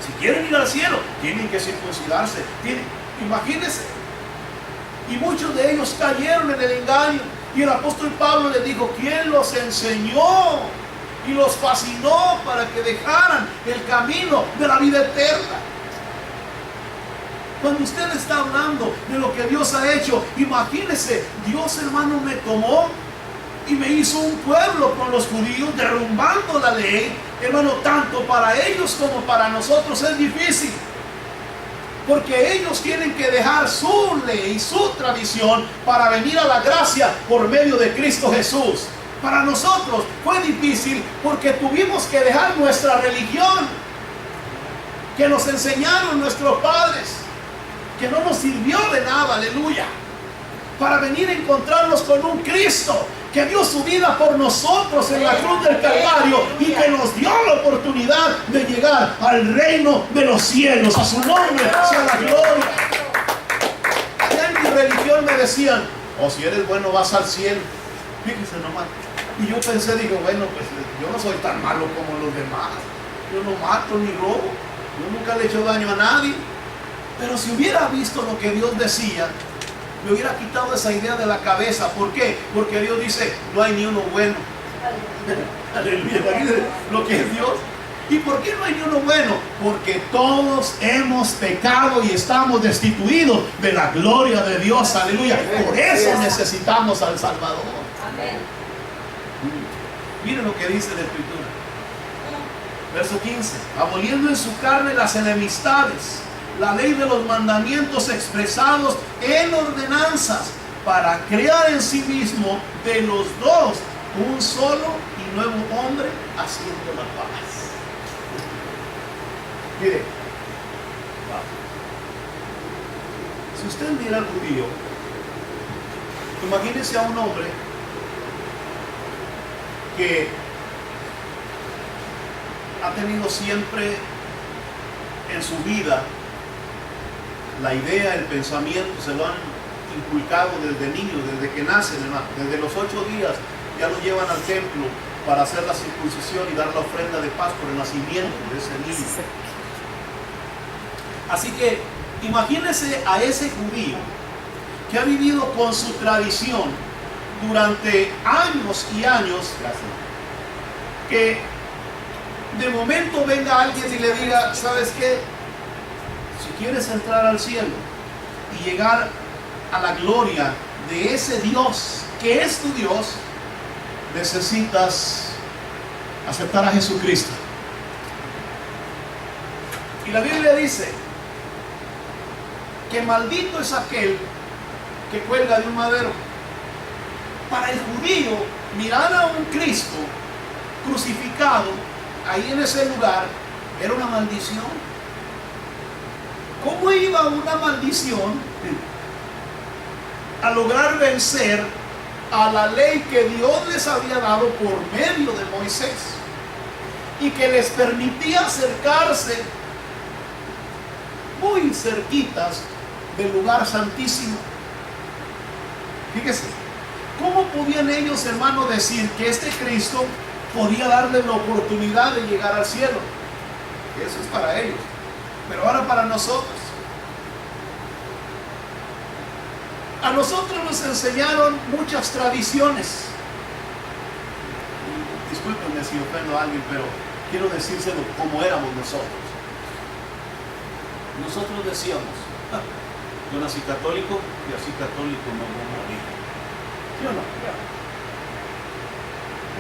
Si quieren ir al cielo, tienen que circuncidarse. Imagínense. Y muchos de ellos cayeron en el engaño. Y el apóstol Pablo les dijo, ¿quién los enseñó? Y los fascinó para que dejaran el camino de la vida eterna. Cuando usted está hablando de lo que Dios ha hecho, imagínese, Dios, hermano, me tomó y me hizo un pueblo con los judíos, derrumbando la ley. Hermano, tanto para ellos como para nosotros es difícil, porque ellos tienen que dejar su ley, su tradición, para venir a la gracia por medio de Cristo Jesús. Para nosotros fue difícil porque tuvimos que dejar nuestra religión que nos enseñaron nuestros padres, que no nos sirvió de nada, aleluya, para venir a encontrarnos con un Cristo que dio su vida por nosotros en la cruz del Calvario y que nos dio la oportunidad de llegar al reino de los cielos. A su nombre sea la gloria. Allá en mi religión me decían, si eres bueno vas al cielo. Fíjense nomás. Y yo pensé, digo, bueno, pues yo no soy tan malo como los demás. Yo no mato ni robo. Yo nunca le he hecho daño a nadie. Pero si hubiera visto lo que Dios decía, me hubiera quitado esa idea de la cabeza. ¿Por qué? Porque Dios dice, no hay ni uno bueno. Aleluya. Lo que es Dios. ¿Y por qué no hay ni uno bueno? Porque todos hemos pecado y estamos destituidos de la gloria de Dios. Aleluya. Por eso necesitamos al Salvador. Amén. Miren lo que dice la Escritura. Verso 15. Aboliendo en su carne las enemistades la ley de los mandamientos expresados en ordenanzas, para crear en sí mismo de los dos un solo y nuevo hombre, haciendo la paz. Mire, si usted mira al judío, imagínese a un hombre que ha tenido siempre en su vida la idea, el pensamiento, se lo han inculcado desde niño, desde que nacen, desde los 8 días ya lo llevan al templo para hacer la circuncisión y dar la ofrenda de paz por el nacimiento de ese niño. Así que imagínese a ese judío que ha vivido con su tradición durante años y años, que de momento venga alguien y le diga, ¿sabes qué? Si quieres entrar al cielo y llegar a la gloria de ese Dios que es tu Dios, necesitas aceptar a Jesucristo. Y la Biblia dice que maldito es aquel que cuelga de un madero. Para el judío, mirar a un Cristo crucificado ahí en ese lugar era una maldición. ¿Cómo iba una maldición a lograr vencer a la ley que Dios les había dado por medio de Moisés y que les permitía acercarse muy cerquitas del lugar santísimo? Fíjese, ¿cómo podían ellos, hermanos, decir que este Cristo podía darles la oportunidad de llegar al cielo? Eso es para ellos. Pero ahora para nosotros. A nosotros nos enseñaron muchas tradiciones. Discúlpenme si ofendo a alguien, pero quiero decírselo como éramos nosotros. Nosotros decíamos, yo nací católico y así católico no voy a morir. ¿Sí o no?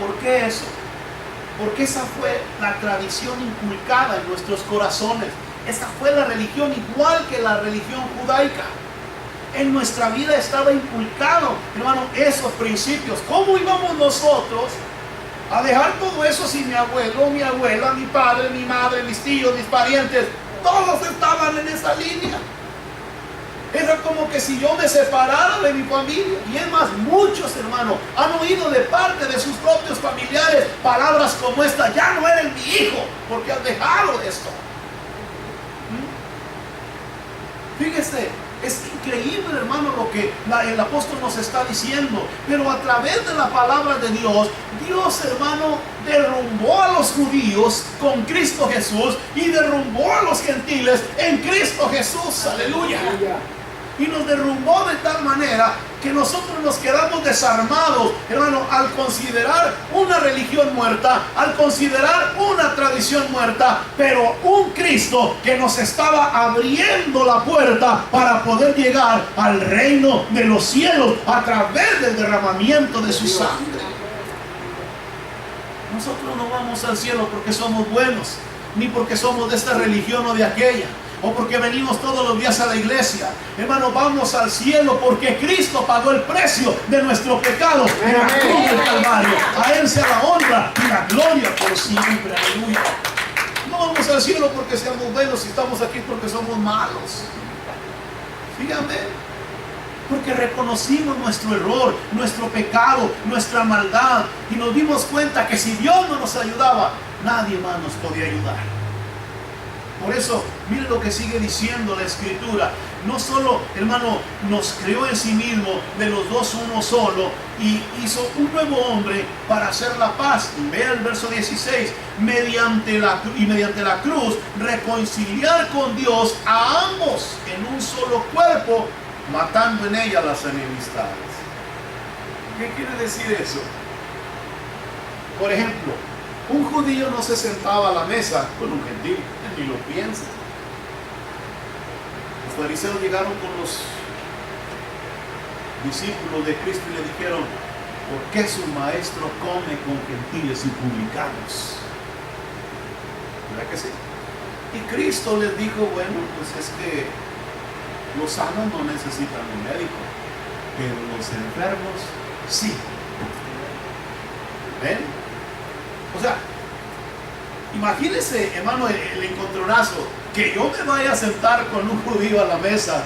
¿Por qué eso? Porque esa fue la tradición inculcada en nuestros corazones. Esa fue la religión, igual que la religión judaica. En nuestra vida estaba inculcado, hermano, esos principios. ¿Cómo íbamos nosotros a dejar todo eso si mi abuelo, mi abuela, mi padre, mi madre, mis tíos, mis parientes, todos estaban en esa línea? Era como que si yo me separara de mi familia. Y es más, muchos hermanos han oído de parte de sus propios familiares palabras como esta: ya no eres mi hijo porque has dejado esto. Fíjese, es increíble, hermano, lo que el apóstol nos está diciendo. Pero a través de la palabra de Dios, Dios, hermano, derrumbó a los judíos con Cristo Jesús y derrumbó a los gentiles en Cristo Jesús. Aleluya. Y nos derrumbó de tal manera que nosotros nos quedamos desarmados, hermano, al considerar una religión muerta, al considerar una tradición muerta, pero un Cristo que nos estaba abriendo la puerta para poder llegar al reino de los cielos a través del derramamiento de su sangre. Nosotros no vamos al cielo porque somos buenos, ni porque somos de esta religión o de aquella, o porque venimos todos los días a la iglesia. Hermano, vamos al cielo porque Cristo pagó el precio de nuestro pecado en la cruz del Calvario. A Él sea la honra y la gloria por siempre. Aleluya. No vamos al cielo porque seamos buenos, y estamos aquí porque somos malos. Fíjame, porque reconocimos nuestro error, nuestro pecado, nuestra maldad, y nos dimos cuenta que si Dios no nos ayudaba, nadie más nos podía ayudar. Por eso, mire lo que sigue diciendo la Escritura. No solo, hermano, nos creó en sí mismo, de los dos uno solo, y hizo un nuevo hombre para hacer la paz. Y vea el verso 16: mediante la cruz reconciliar con Dios a ambos en un solo cuerpo, matando en ella las enemistades. ¿Qué quiere decir eso? Por ejemplo, un judío no se sentaba a la mesa con un gentil, ni lo piensa. Los fariseos llegaron con los discípulos de Cristo y le dijeron: ¿por qué su maestro come con gentiles y publicanos? ¿Verdad que sí? Y Cristo les dijo, bueno, pues es que los sanos no necesitan un médico, pero los enfermos sí. ¿Ven? O sea, imagínense, hermano, el encontronazo, que yo me vaya a sentar con un judío a la mesa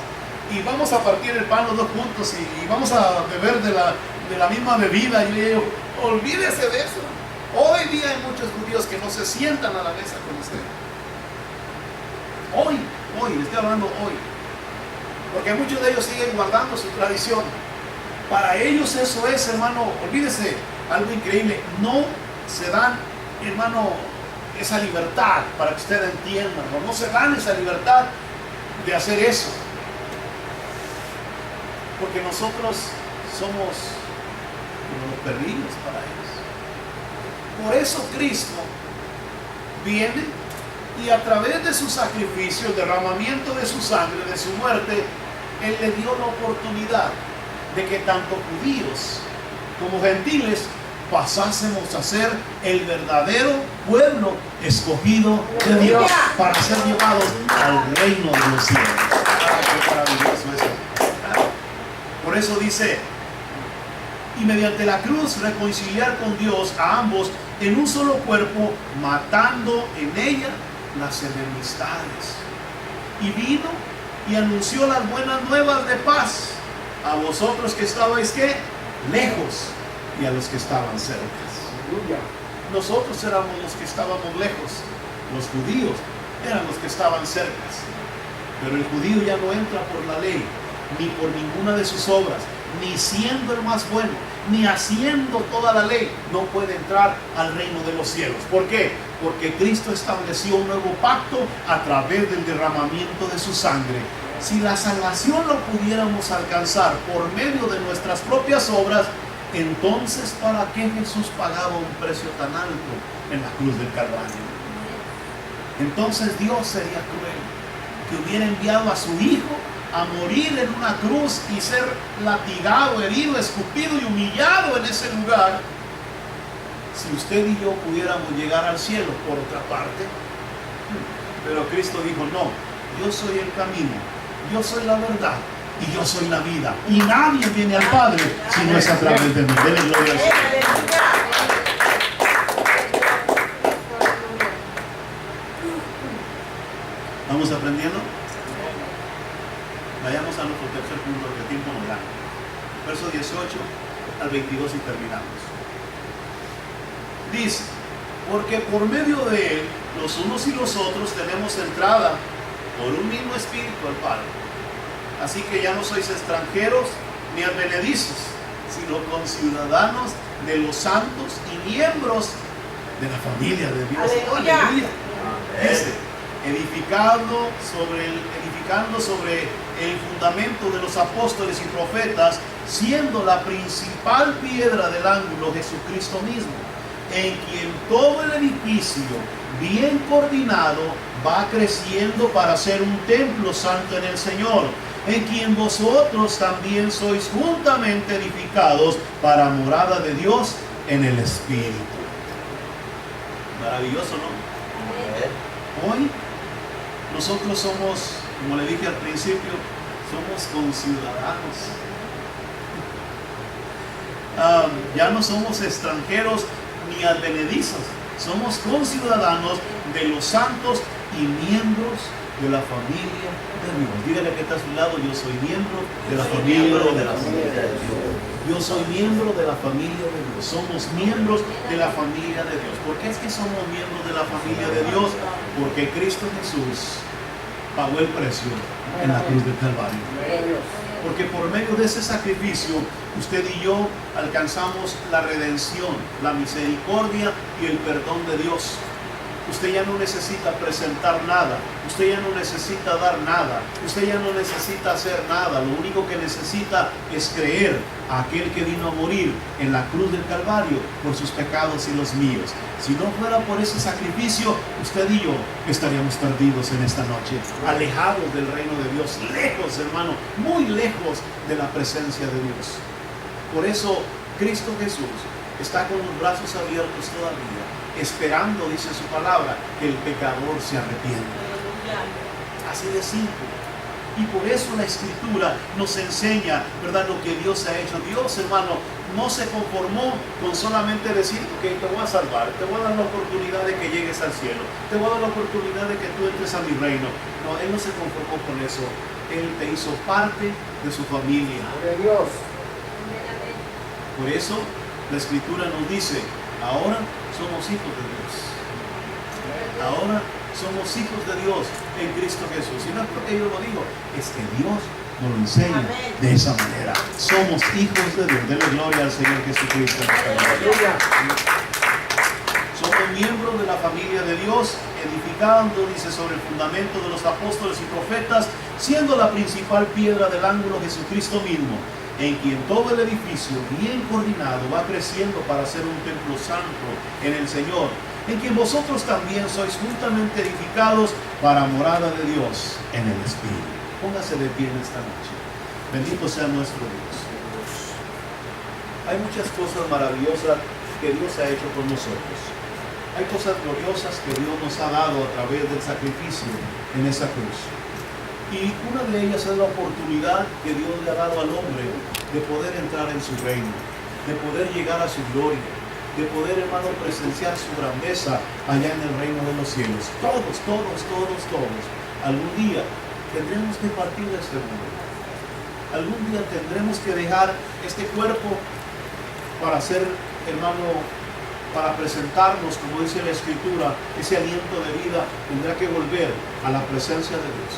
y vamos a partir el pan los dos juntos y vamos a beber de la misma bebida. Y le digo, olvídese de eso. Hoy día hay muchos judíos que no se sientan a la mesa con usted. Hoy, le estoy hablando hoy. Porque muchos de ellos siguen guardando su tradición. Para ellos eso es, hermano, olvídese, algo increíble. No se dan, hermano, esa libertad, para que usted entienda, no se dan esa libertad de hacer eso. Porque nosotros somos como los perrillos para ellos. Por eso Cristo viene y a través de su sacrificio, el derramamiento de su sangre, de su muerte, Él le dio la oportunidad de que tanto judíos como gentiles pasásemos a ser el verdadero pueblo escogido de Dios para ser llevados al reino de los cielos. ¡Qué maravilloso eso! Por eso dice, y mediante la cruz reconciliar con Dios a ambos en un solo cuerpo, matando en ella las enemistades. Y vino y anunció las buenas nuevas de paz a vosotros que estabais, ¿qué? Lejos, y a los que estaban cerca. Nosotros éramos los que estábamos lejos, los judíos eran los que estaban cerca. Pero el judío ya no entra por la ley, ni por ninguna de sus obras, ni siendo el más bueno, ni haciendo toda la ley, no puede entrar al reino de los cielos. ¿Por qué? Porque Cristo estableció un nuevo pacto a través del derramamiento de su sangre. Si la salvación lo pudiéramos alcanzar por medio de nuestras propias obras, entonces ¿para qué Jesús pagaba un precio tan alto en la cruz del Calvario? Entonces Dios sería cruel que hubiera enviado a su Hijo a morir en una cruz y ser latigado, herido, escupido y humillado en ese lugar, si usted y yo pudiéramos llegar al cielo por otra parte. Pero Cristo dijo, no, yo soy el camino, yo soy la verdad y yo soy la vida, y nadie viene al Padre si no es a través de mí. Denle gloria al Señor. ¿Vamos aprendiendo? Vayamos a nuestro tercer punto, que tiempo nos da. Verso 18 al 22 y terminamos. Dice, porque por medio de Él, los unos y los otros tenemos entrada por un mismo espíritu al Padre. Así que ya no sois extranjeros ni advenedizos, sino conciudadanos de los santos y miembros de la familia de Dios. ¡Aleluya! Dice, edificando sobre el fundamento de los apóstoles y profetas, siendo la principal piedra del ángulo Jesucristo mismo, en quien todo el edificio, bien coordinado, va creciendo para ser un templo santo en el Señor, en quien vosotros también sois juntamente edificados para morada de Dios en el Espíritu. Maravilloso, ¿no? Hoy nosotros somos, como le dije al principio, somos conciudadanos. Ya no somos extranjeros ni advenedizos, somos conciudadanos de los santos y miembros de la familia de Dios. Dígale que está a su lado, yo soy miembro de la familia de Dios. Yo soy miembro de la familia de Dios. Somos miembros de la familia de Dios. ¿Por qué es que somos miembros de la familia de Dios? Porque Cristo Jesús pagó el precio en la cruz del Calvario. Porque por medio de ese sacrificio, usted y yo alcanzamos la redención, la misericordia y el perdón de Dios. Usted ya no necesita presentar nada, usted ya no necesita dar nada, usted ya no necesita hacer nada. Lo único que necesita es creer a aquel que vino a morir en la cruz del Calvario por sus pecados y los míos. Si no fuera por ese sacrificio, usted y yo estaríamos perdidos en esta noche, alejados del reino de Dios, lejos, hermano, muy lejos de la presencia de Dios. Por eso Cristo Jesús está con los brazos abiertos todavía, esperando, dice su palabra, que el pecador se arrepienta. Así de simple. Y por eso la Escritura nos enseña, ¿verdad?, lo que Dios ha hecho. Dios, hermano, no se conformó con solamente decir, ok, te voy a salvar, te voy a dar la oportunidad de que llegues al cielo, te voy a dar la oportunidad de que tú entres a mi reino. No, Él no se conformó con eso. Él te hizo parte de su familia. Gloria a Dios. Por eso la Escritura nos dice, ahora somos hijos de Dios. Ahora somos hijos de Dios en Cristo Jesús. Y no es porque yo lo digo, es que Dios nos lo enseña de esa manera. Somos hijos de Dios. Denle gloria al Señor Jesucristo. Somos miembros de la familia de Dios, edificando, dice, sobre el fundamento de los apóstoles y profetas, siendo la principal piedra del ángulo Jesucristo mismo, en quien todo el edificio, bien coordinado, va creciendo para ser un templo santo en el Señor, en quien vosotros también sois juntamente edificados para morada de Dios en el Espíritu. Póngase de pie en esta noche. Bendito sea nuestro Dios. Hay muchas cosas maravillosas que Dios ha hecho con nosotros. Hay cosas gloriosas que Dios nos ha dado a través del sacrificio en esa cruz. Y una de ellas es la oportunidad que Dios le ha dado al hombre de poder entrar en su reino, de poder llegar a su gloria, de poder, hermano, presenciar su grandeza allá en el reino de los cielos. Todos, algún día tendremos que partir de este mundo. Algún día tendremos que dejar este cuerpo para ser, hermano, para presentarnos, como dice la Escritura, ese aliento de vida. Tendrá que volver a la presencia de Dios.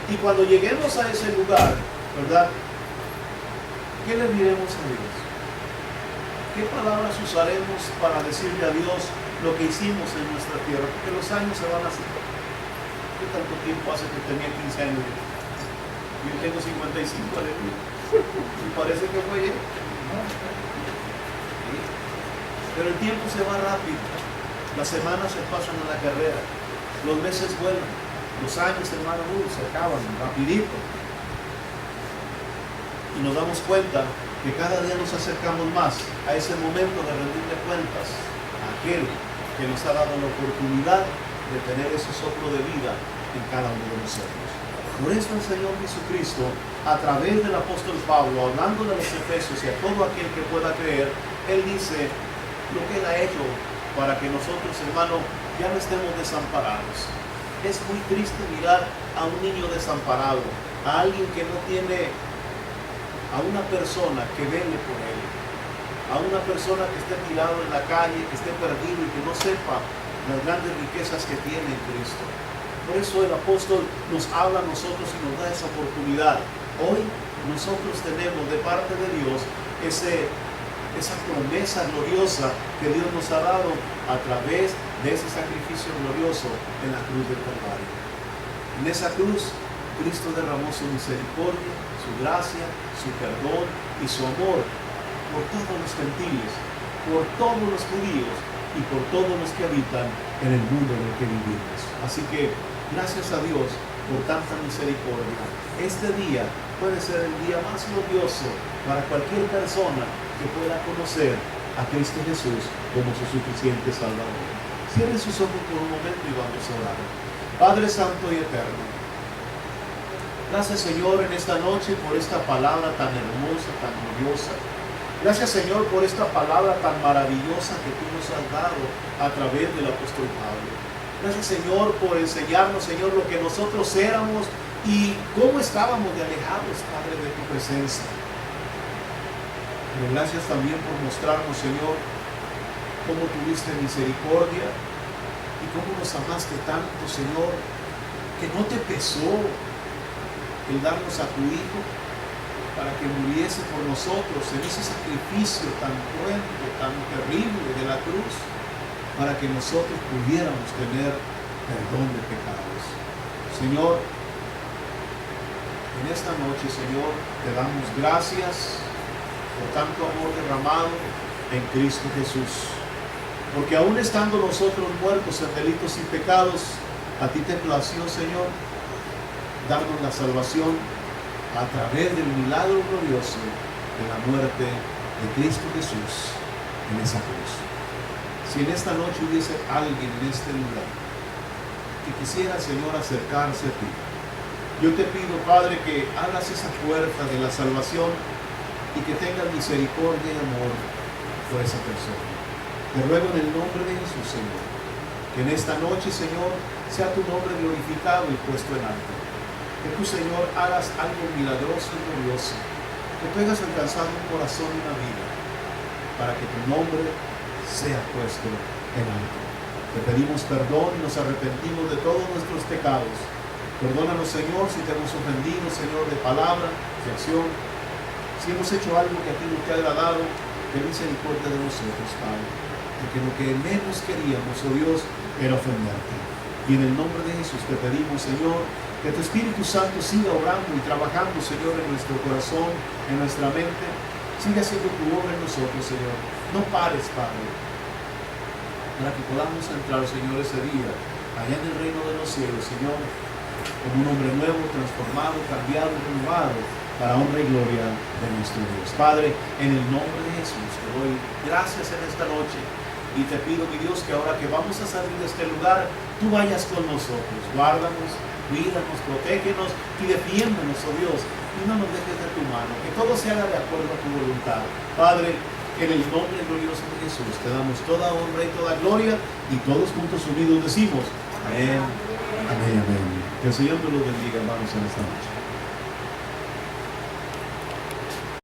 Y cuando lleguemos a ese lugar, ¿verdad?, ¿qué le diremos a Dios? ¿Qué palabras usaremos para decirle a Dios lo que hicimos en nuestra tierra? Porque los años se van así. ¿Qué tanto tiempo hace que tenía 15 años? Yo tengo 55, aleluya. Y parece que fue ayer. Pero el tiempo se va rápido. Las semanas se pasan a la carrera. Los meses vuelan. Los años, hermano, se acaban rapidito. Y nos damos cuenta que cada día nos acercamos más a ese momento de rendirle cuentas a aquel que nos ha dado la oportunidad de tener ese soplo de vida en cada uno de nosotros. Por eso el Señor Jesucristo, a través del apóstol Pablo, hablando de los Efesios y a todo aquel que pueda creer, Él dice lo que Él ha hecho para que nosotros, hermano, ya no estemos desamparados. Es muy triste mirar a un niño desamparado, a alguien que no tiene a una persona que vele por él, a una persona que esté tirado en la calle, que esté perdido y que no sepa las grandes riquezas que tiene en Cristo. Por eso el apóstol nos habla a nosotros y nos da esa oportunidad. Hoy nosotros tenemos de parte de Dios esa promesa gloriosa que Dios nos ha dado a través de ese sacrificio glorioso en la cruz del Calvario. En esa cruz Cristo derramó su misericordia, su gracia, su perdón y su amor por todos los gentiles, por todos los judíos y por todos los que habitan en el mundo en el que vivimos. Así que gracias a Dios por tanta misericordia. Este día puede ser el día más glorioso para cualquier persona que pueda conocer a Cristo Jesús como su suficiente Salvador. Cierre sus ojos por un momento y vamos a orar. Padre Santo y Eterno, gracias, Señor, en esta noche por esta palabra tan hermosa, tan gloriosa. Gracias, Señor, por esta palabra tan maravillosa que tú nos has dado a través del apóstol Pablo. Gracias, Señor, por enseñarnos, Señor, lo que nosotros éramos y cómo estábamos de alejados, Padre, de tu presencia. Pero gracias también por mostrarnos, Señor, cómo tuviste misericordia y cómo nos amaste tanto, Señor, que no te pesó el darnos a tu Hijo para que muriese por nosotros en ese sacrificio tan cruento, tan terrible de la cruz, para que nosotros pudiéramos tener perdón de pecados. Señor, en esta noche, Señor, te damos gracias por tanto amor derramado en Cristo Jesús, porque aún estando nosotros muertos en delitos y pecados, a ti te plació, Señor, darnos la salvación a través del milagro glorioso de la muerte de Cristo Jesús en esa cruz. Si en esta noche hubiese alguien en este lugar que quisieran, Señor, acercarse a ti. Yo te pido, Padre, que abras esa puerta de la salvación y que tengas misericordia y amor por esa persona. Te ruego en el nombre de Jesús, Señor, que en esta noche, Señor, sea tu nombre glorificado y puesto en alto. Que tú, Señor, hagas algo milagroso y glorioso. Que tú hayas alcanzado un corazón y una vida para que tu nombre sea puesto en alto. Te pedimos perdón y nos arrepentimos de todos nuestros pecados. Perdónanos, Señor, si te hemos ofendido, Señor, de palabra, de acción. Si hemos hecho algo que a ti no te ha agradado, ten misericordia de nosotros, Padre. Porque lo que menos queríamos, oh Dios, era ofenderte. Y en el nombre de Jesús te pedimos, Señor, que tu Espíritu Santo siga obrando y trabajando, Señor, en nuestro corazón, en nuestra mente. Siga haciendo tu obra en nosotros, Señor. No pares, Padre, para que podamos entrar, Señor, ese día, allá en el reino de los cielos, Señor, como un hombre nuevo, transformado, cambiado, renovado, para honra y gloria de nuestro Dios. Padre, en el nombre de Jesús, te doy gracias en esta noche y te pido, mi Dios, que ahora que vamos a salir de este lugar, tú vayas con nosotros, guárdanos, cuídanos, protégenos y defiéndonos, oh Dios, y no nos dejes de tu mano, que todo se haga de acuerdo a tu voluntad. Padre, en el nombre glorioso de Jesús, te damos toda honra y toda gloria, y todos juntos unidos decimos, amén, amén, amén. Que el Señor te los bendiga, hermanos, en esta noche.